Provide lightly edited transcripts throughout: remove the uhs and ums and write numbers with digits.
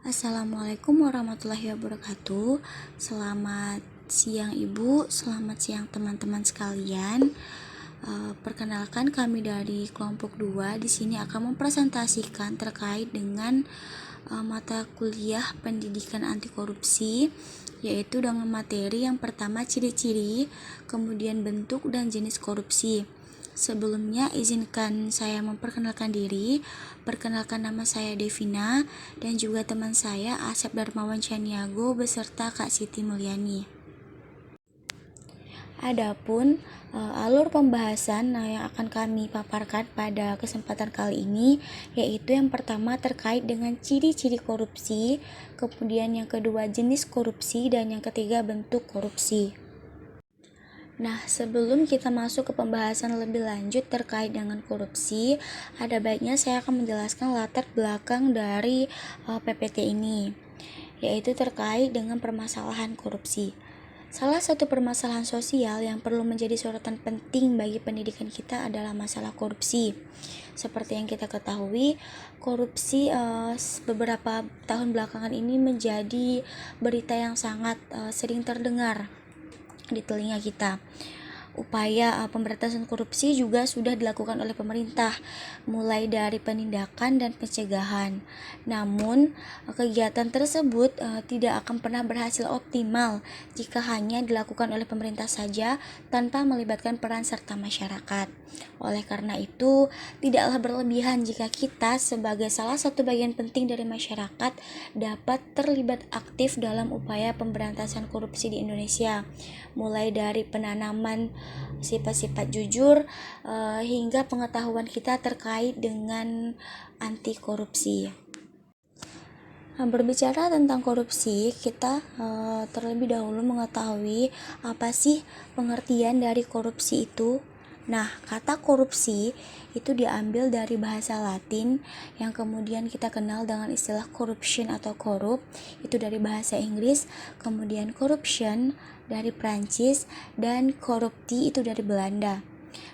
Assalamualaikum warahmatullahi wabarakatuh. Selamat siang Ibu, selamat siang teman-teman sekalian. Perkenalkan kami dari kelompok 2 di sini akan mempresentasikan terkait dengan mata kuliah pendidikan anti korupsi, yaitu dengan materi yang pertama ciri-ciri, kemudian bentuk dan jenis korupsi. Sebelumnya izinkan saya memperkenalkan diri. Perkenalkan, nama saya Devina dan juga teman saya Asep Darmawan Caniago beserta Kak Siti Mulyani. Adapun alur pembahasan yang akan kami paparkan pada kesempatan kali ini, yaitu yang pertama terkait dengan ciri-ciri korupsi, kemudian yang kedua jenis korupsi, dan yang ketiga bentuk korupsi. Nah, sebelum kita masuk ke pembahasan lebih lanjut terkait dengan korupsi, ada baiknya saya akan menjelaskan latar belakang dari PPT ini, yaitu terkait dengan permasalahan korupsi. Salah satu permasalahan sosial yang perlu menjadi sorotan penting bagi pendidikan kita adalah masalah korupsi. Seperti yang kita ketahui, korupsi beberapa tahun belakangan ini menjadi berita yang sangat sering terdengar di telinga kita. Upaya pemberantasan korupsi juga sudah dilakukan oleh pemerintah, mulai dari penindakan dan pencegahan. Namun, kegiatan tersebut tidak akan pernah berhasil optimal jika hanya dilakukan oleh pemerintah saja tanpa melibatkan peran serta masyarakat. Oleh karena itu, tidaklah berlebihan jika kita sebagai salah satu bagian penting dari masyarakat dapat terlibat aktif dalam upaya pemberantasan korupsi di Indonesia, mulai dari penanaman sifat-sifat jujur hingga pengetahuan kita terkait dengan anti korupsi. Berbicara tentang korupsi, kita terlebih dahulu mengetahui apa sih pengertian dari korupsi itu. Nah, kata korupsi itu diambil dari bahasa Latin yang kemudian kita kenal dengan istilah corruption atau korup, itu dari bahasa Inggris, kemudian corruption dari Prancis, dan corrupti itu dari Belanda.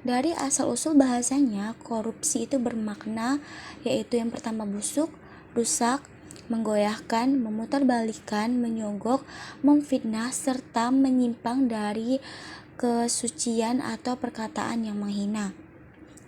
Dari asal-usul bahasanya, korupsi itu bermakna yaitu yang pertama busuk, rusak, menggoyahkan, memutarbalikkan, menyogok, memfitnah, serta menyimpang dari kesucian atau perkataan yang menghina.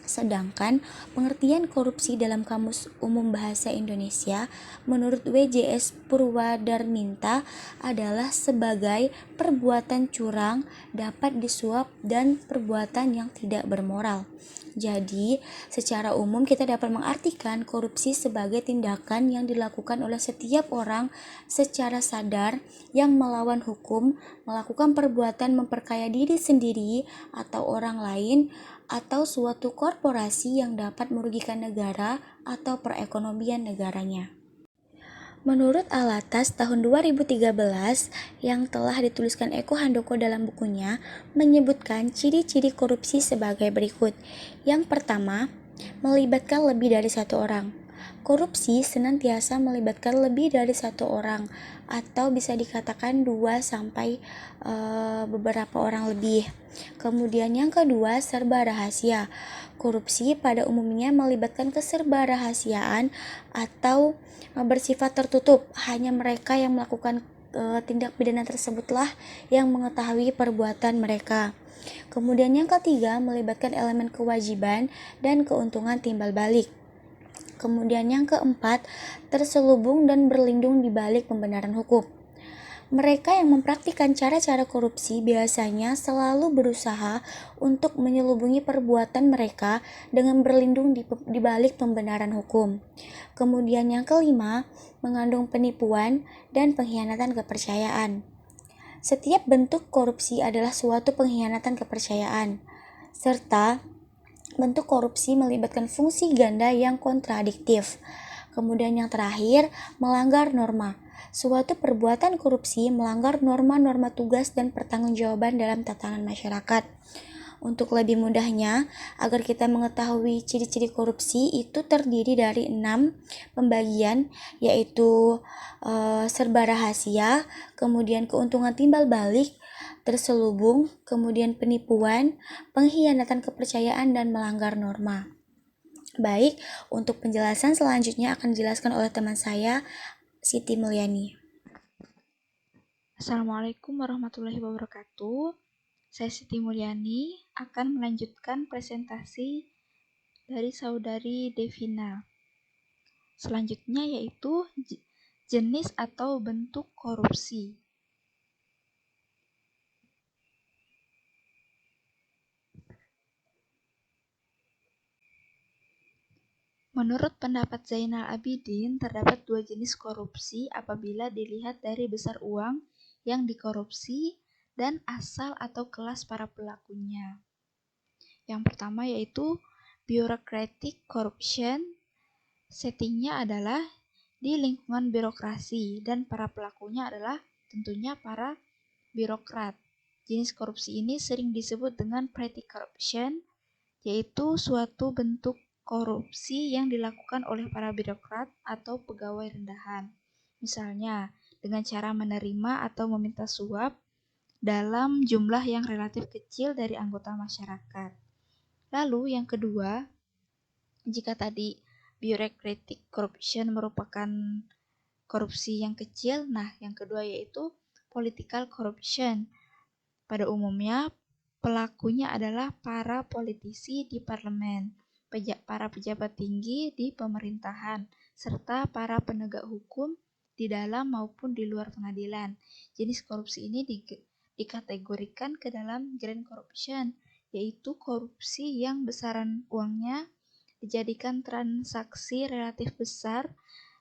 Sedangkan pengertian korupsi dalam Kamus Umum Bahasa Indonesia menurut WJS Purwadarminta adalah sebagai perbuatan curang, dapat disuap, dan perbuatan yang tidak bermoral. Jadi, secara umum kita dapat mengartikan korupsi sebagai tindakan yang dilakukan oleh setiap orang secara sadar yang melawan hukum, melakukan perbuatan memperkaya diri sendiri atau orang lain, atau suatu korporasi yang dapat merugikan negara atau perekonomian negaranya. Menurut Alatas tahun 2013 yang telah dituliskan Eko Handoko dalam bukunya, menyebutkan ciri-ciri korupsi sebagai berikut. Yang pertama, melibatkan lebih dari satu orang. Korupsi senantiasa melibatkan lebih dari satu orang atau bisa dikatakan 2 sampai beberapa orang lebih. Kemudian yang kedua, serba rahasia. Korupsi pada umumnya melibatkan keserbarahasiaan atau bersifat tertutup. Hanya mereka yang melakukan tindak pidana tersebutlah yang mengetahui perbuatan mereka. Kemudian yang ketiga, melibatkan elemen kewajiban dan keuntungan timbal balik. Kemudian yang keempat, terselubung dan berlindung di balik pembenaran hukum. Mereka yang mempraktikkan cara-cara korupsi biasanya selalu berusaha untuk menyelubungi perbuatan mereka dengan berlindung di balik pembenaran hukum. Kemudian yang kelima, mengandung penipuan dan pengkhianatan kepercayaan. Setiap bentuk korupsi adalah suatu pengkhianatan kepercayaan, serta bentuk korupsi melibatkan fungsi ganda yang kontradiktif. Kemudian yang terakhir, melanggar norma. Suatu perbuatan korupsi melanggar norma-norma tugas dan pertanggungjawaban dalam tatanan masyarakat. Untuk lebih mudahnya, agar kita mengetahui ciri-ciri korupsi itu terdiri dari 6 pembagian, yaitu serba rahasia, kemudian keuntungan timbal balik, terselubung, kemudian penipuan, pengkhianatan kepercayaan, dan melanggar norma. Baik, untuk penjelasan selanjutnya akan dijelaskan oleh teman saya Siti Mulyani. Assalamualaikum warahmatullahi wabarakatuh. Saya Siti Mulyani akan melanjutkan presentasi dari saudari Devina. Selanjutnya yaitu jenis atau bentuk korupsi. Menurut pendapat Zainal Abidin, terdapat dua jenis korupsi apabila dilihat dari besar uang yang dikorupsi dan asal atau kelas para pelakunya. Yang pertama yaitu bureaucratic corruption. Settingnya adalah di lingkungan birokrasi dan para pelakunya adalah tentunya para birokrat. Jenis korupsi ini sering disebut dengan petty corruption, yaitu suatu bentuk korupsi yang dilakukan oleh para birokrat atau pegawai rendahan. Misalnya, dengan cara menerima atau meminta suap dalam jumlah yang relatif kecil dari anggota masyarakat. Lalu yang kedua, jika tadi bureaucratic corruption merupakan korupsi yang kecil, nah yang kedua yaitu political corruption. Pada umumnya, pelakunya adalah para politisi di parlemen, para pejabat tinggi di pemerintahan, serta para penegak hukum di dalam maupun di luar pengadilan. Jenis korupsi ini dikategorikan ke dalam grand corruption, yaitu korupsi yang besaran uangnya dijadikan transaksi relatif besar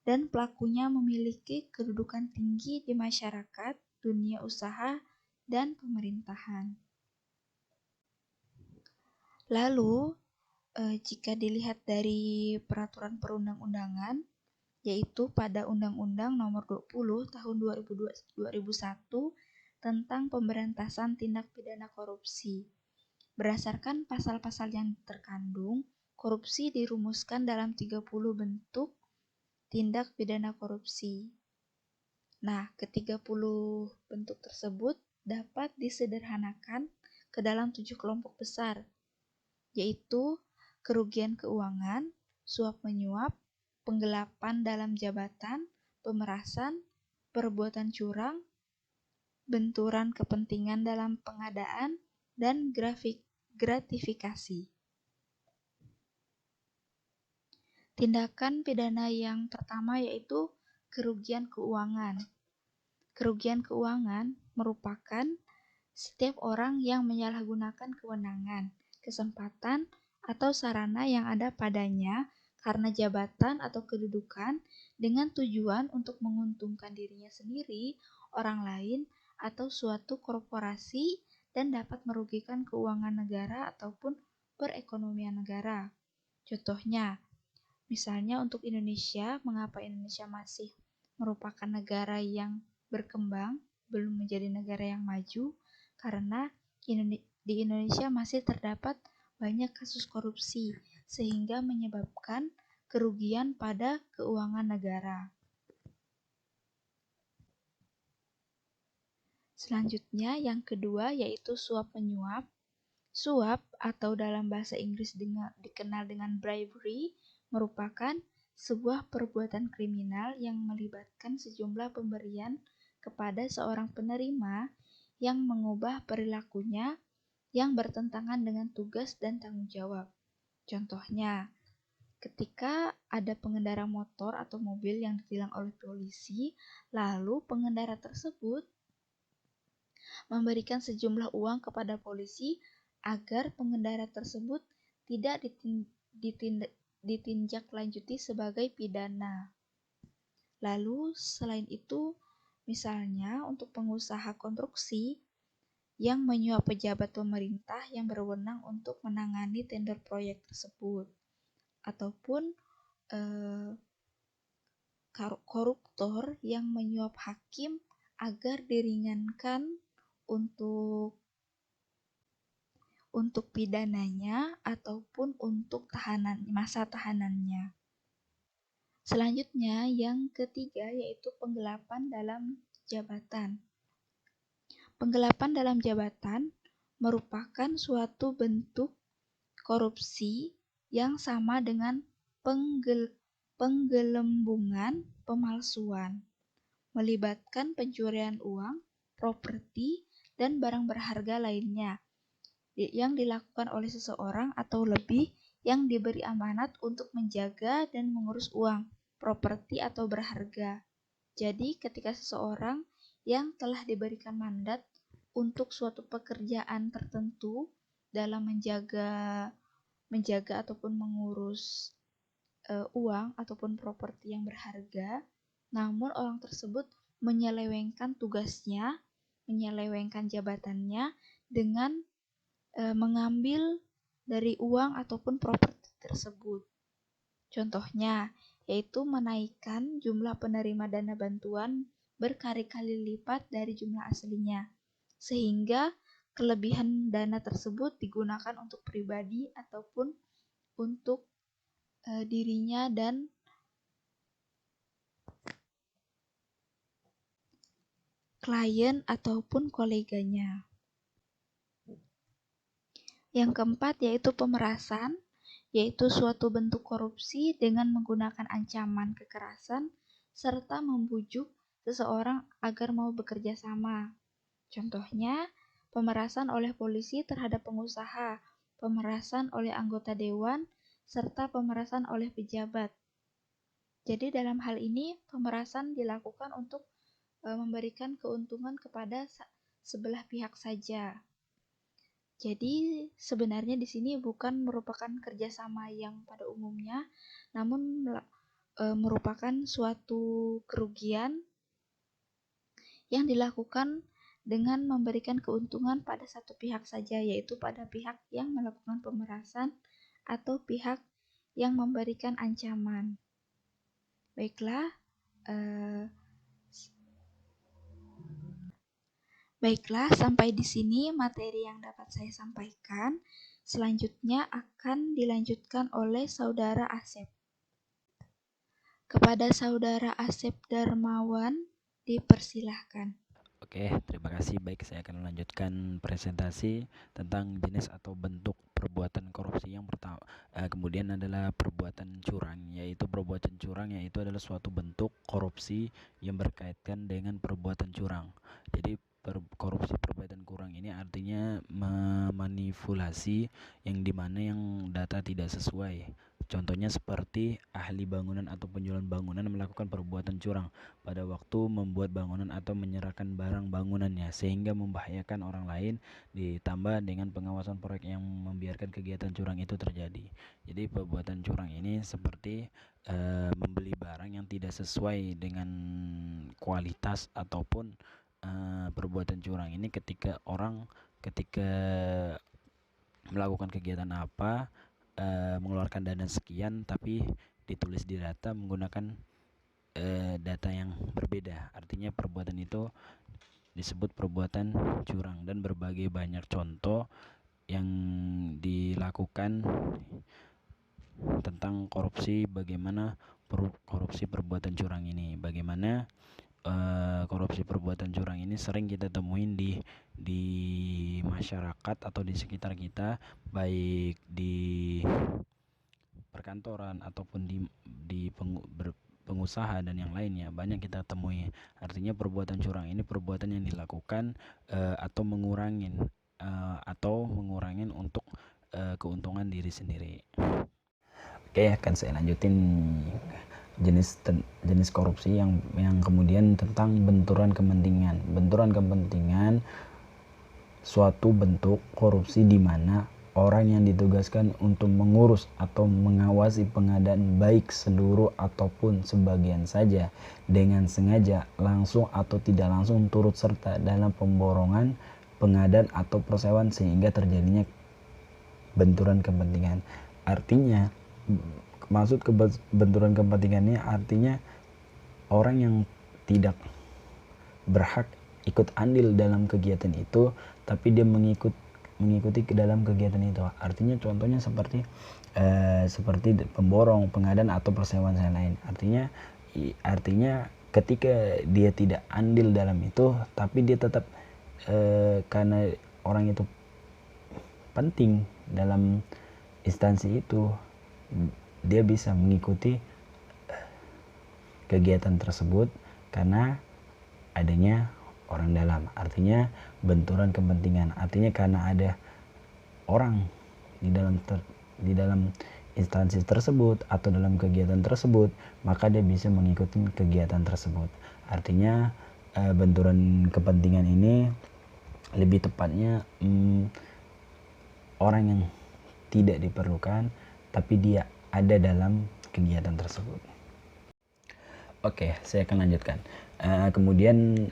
dan pelakunya memiliki kedudukan tinggi di masyarakat, dunia usaha, dan pemerintahan. Lalu, jika dilihat dari peraturan perundang-undangan, yaitu pada Undang-Undang Nomor 20 Tahun 2001 tentang pemberantasan tindak pidana korupsi. Berdasarkan pasal-pasal yang terkandung, korupsi dirumuskan dalam 30 bentuk tindak pidana korupsi. Nah, ke-30 bentuk tersebut dapat disederhanakan ke dalam 7 kelompok besar, yaitu kerugian keuangan, suap menyuap, penggelapan dalam jabatan, pemerasan, perbuatan curang, benturan kepentingan dalam pengadaan, dan gratifikasi. Tindakan pidana yang pertama yaitu kerugian keuangan. Kerugian keuangan merupakan setiap orang yang menyalahgunakan kewenangan, kesempatan, atau sarana yang ada padanya karena jabatan atau kedudukan dengan tujuan untuk menguntungkan dirinya sendiri, orang lain, atau suatu korporasi dan dapat merugikan keuangan negara ataupun perekonomian negara. Contohnya, misalnya untuk Indonesia, mengapa Indonesia masih merupakan negara yang berkembang, belum menjadi negara yang maju? Karena di Indonesia masih terdapat banyak kasus korupsi, sehingga menyebabkan kerugian pada keuangan negara. Selanjutnya, yang kedua yaitu suap menyuap. Suap atau dalam bahasa Inggris dikenal dengan bribery merupakan sebuah perbuatan kriminal yang melibatkan sejumlah pemberian kepada seorang penerima yang mengubah perilakunya yang bertentangan dengan tugas dan tanggung jawab. Contohnya, ketika ada pengendara motor atau mobil yang ditilang oleh polisi, lalu pengendara tersebut memberikan sejumlah uang kepada polisi agar pengendara tersebut tidak ditinjak-lanjuti sebagai pidana. Lalu selain itu, misalnya untuk pengusaha konstruksi yang menyuap pejabat pemerintah yang berwenang untuk menangani tender proyek tersebut, ataupun koruptor yang menyuap hakim agar diringankan untuk pidananya ataupun untuk masa tahanannya. Selanjutnya yang ketiga yaitu penggelapan dalam jabatan. Penggelapan dalam jabatan merupakan suatu bentuk korupsi yang sama dengan penggelembungan, pemalsuan, melibatkan pencurian uang, properti, dan barang berharga lainnya yang dilakukan oleh seseorang atau lebih yang diberi amanat untuk menjaga dan mengurus uang, properti atau berharga. Jadi, ketika seseorang yang telah diberikan mandat untuk suatu pekerjaan tertentu dalam menjaga ataupun mengurus uang ataupun properti yang berharga, namun orang tersebut menyelewengkan tugasnya, menyelewengkan jabatannya dengan mengambil dari uang ataupun properti tersebut. Contohnya, yaitu menaikkan jumlah penerima dana bantuan berkali-kali lipat dari jumlah aslinya, sehingga kelebihan dana tersebut digunakan untuk pribadi ataupun untuk dirinya dan klien ataupun koleganya. Yang keempat yaitu pemerasan, yaitu suatu bentuk korupsi dengan menggunakan ancaman kekerasan serta membujuk seseorang agar mau bekerja sama. Contohnya, pemerasan oleh polisi terhadap pengusaha, pemerasan oleh anggota dewan, serta pemerasan oleh pejabat. Jadi dalam hal ini pemerasan dilakukan untuk memberikan keuntungan kepada sebelah pihak saja. Jadi sebenarnya di sini bukan merupakan kerjasama yang pada umumnya, namun merupakan suatu kerugian yang dilakukan dengan memberikan keuntungan pada satu pihak saja, yaitu pada pihak yang melakukan pemerasan atau pihak yang memberikan ancaman. Baiklah, sampai di sini materi yang dapat saya sampaikan. Selanjutnya akan dilanjutkan oleh Saudara Asep. Kepada Saudara Asep Darmawan, dipersilahkan. Oke, terima kasih. Baik, saya akan melanjutkan presentasi tentang jenis atau bentuk perbuatan korupsi. Yang pertama, kemudian adalah perbuatan curang, yaitu perbuatan curang yaitu adalah suatu bentuk korupsi yang berkaitan dengan perbuatan curang. Jadi korupsi perbuatan curang ini artinya memanipulasi yang dimana yang data tidak sesuai. Contohnya seperti ahli bangunan atau penjualan bangunan melakukan perbuatan curang pada waktu membuat bangunan atau menyerahkan barang bangunannya sehingga membahayakan orang lain, ditambah dengan pengawasan proyek yang membiarkan kegiatan curang itu terjadi. Jadi perbuatan curang ini seperti membeli barang yang tidak sesuai dengan kualitas ataupun perbuatan curang ini ketika melakukan kegiatan apa mengeluarkan dana sekian tapi ditulis di data menggunakan data yang berbeda. Artinya perbuatan itu disebut perbuatan curang, dan berbagai banyak contoh yang dilakukan tentang korupsi, bagaimana korupsi perbuatan curang ini, bagaimana korupsi perbuatan curang ini sering kita temuin di masyarakat atau di sekitar kita, baik di perkantoran ataupun di pengusaha dan yang lainnya, banyak kita temui. Artinya perbuatan curang ini perbuatan yang dilakukan atau mengurangin untuk keuntungan diri sendiri. Oke, akan saya lanjutin jenis korupsi yang kemudian tentang benturan kepentingan. Benturan kepentingan suatu bentuk korupsi di mana orang yang ditugaskan untuk mengurus atau mengawasi pengadaan baik seluruh ataupun sebagian saja dengan sengaja, langsung atau tidak langsung turut serta dalam pemborongan, pengadaan atau persewaan sehingga terjadinya benturan kepentingan. Artinya, maksud benturan kepentingannya artinya orang yang tidak berhak ikut andil dalam kegiatan itu tapi dia mengikuti ke dalam kegiatan itu. Artinya contohnya seperti pemborong, pengadaan atau persewaan lain. Artinya ketika dia tidak andil dalam itu tapi dia tetap karena orang itu penting dalam instansi itu, dia bisa mengikuti kegiatan tersebut karena adanya orang dalam, artinya benturan kepentingan, artinya karena ada orang di dalam instansi tersebut atau dalam kegiatan tersebut, maka dia bisa mengikuti kegiatan tersebut. Artinya benturan kepentingan ini lebih tepatnya orang yang tidak diperlukan tapi dia ada dalam kegiatan tersebut. Oke, saya akan lanjutkan. Kemudian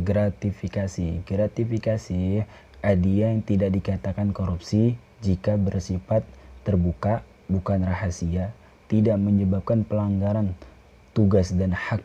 gratifikasi. Gratifikasi hadiah yang tidak dikatakan korupsi jika bersifat terbuka, bukan rahasia, tidak menyebabkan pelanggaran tugas dan hak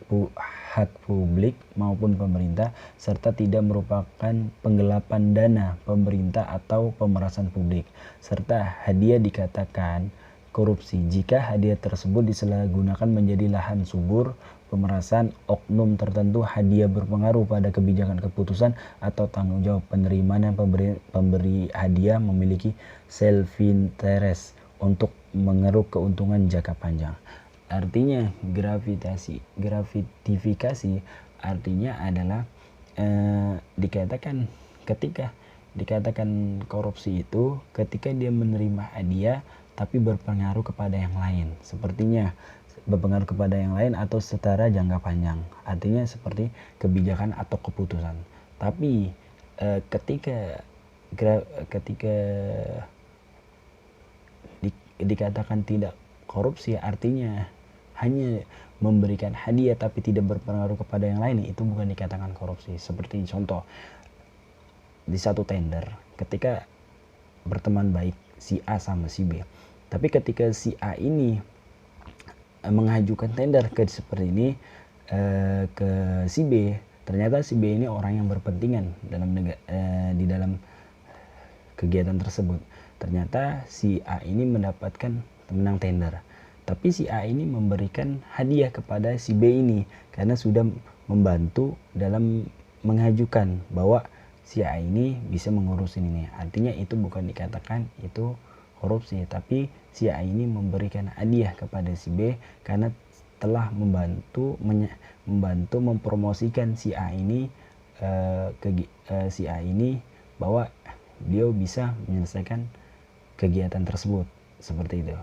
publik maupun pemerintah, serta tidak merupakan penggelapan dana pemerintah atau pemerasan publik. Serta hadiah dikatakan korupsi jika hadiah tersebut disalahgunakan menjadi lahan subur pemerasan oknum tertentu, hadiah berpengaruh pada kebijakan keputusan atau tanggung jawab penerima dan pemberi hadiah memiliki self-interest untuk mengeruk keuntungan jangka panjang. Artinya gratifikasi artinya adalah ketika dikatakan korupsi itu ketika dia menerima hadiah tapi berpengaruh kepada yang lain, sepertinya berpengaruh kepada yang lain atau secara jangka panjang, artinya seperti kebijakan atau keputusan. Tapi ketika dikatakan tidak korupsi, artinya hanya memberikan hadiah tapi tidak berpengaruh kepada yang lain, itu bukan dikatakan korupsi. Seperti contoh di satu tender, ketika berteman baik si A sama si B, tapi ketika si A ini mengajukan tender ke seperti ini ke si B, ternyata si B ini orang yang berkepentingan di dalam kegiatan tersebut. Ternyata si A ini mendapatkan menang tender, tapi si A ini memberikan hadiah kepada si B ini karena sudah membantu dalam mengajukan bahwa si A ini bisa mengurusin ini. Artinya itu bukan dikatakan itu korupsi, tapi si A ini memberikan hadiah kepada si B karena telah membantu mempromosikan si A ini bahwa dia bisa menyelesaikan kegiatan tersebut, seperti itu.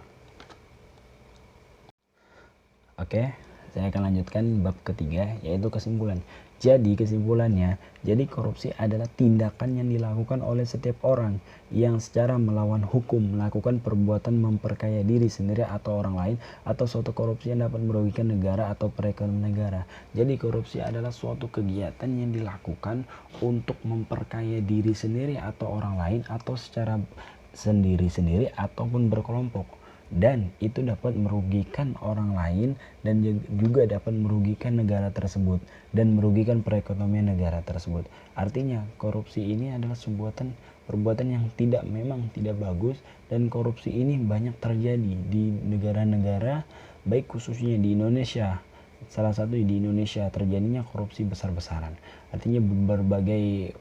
Oke, saya akan lanjutkan bab ketiga, yaitu kesimpulan. Jadi kesimpulannya, korupsi adalah tindakan yang dilakukan oleh setiap orang yang secara melawan hukum melakukan perbuatan memperkaya diri sendiri atau orang lain, atau suatu korupsi yang dapat merugikan negara atau perekonomian negara. Jadi korupsi adalah suatu kegiatan yang dilakukan untuk memperkaya diri sendiri atau orang lain, atau secara sendiri-sendiri ataupun berkelompok. Dan itu dapat merugikan orang lain dan juga dapat merugikan negara tersebut dan merugikan perekonomian negara tersebut. Artinya korupsi ini adalah perbuatan yang memang tidak bagus, dan korupsi ini banyak terjadi di negara-negara, baik khususnya di Indonesia. Salah satu di Indonesia terjadinya korupsi besar-besaran. Artinya berbagai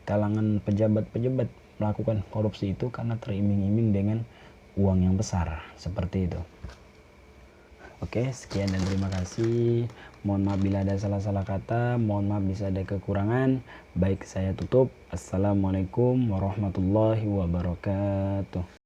kalangan pejabat-pejabat melakukan korupsi itu karena teriming-iming dengan uang yang besar, seperti itu. Oke, sekian dan terima kasih. Mohon maaf bila ada salah-salah kata, mohon maaf bisa ada kekurangan. Baik, saya tutup. Assalamualaikum warahmatullahi wabarakatuh.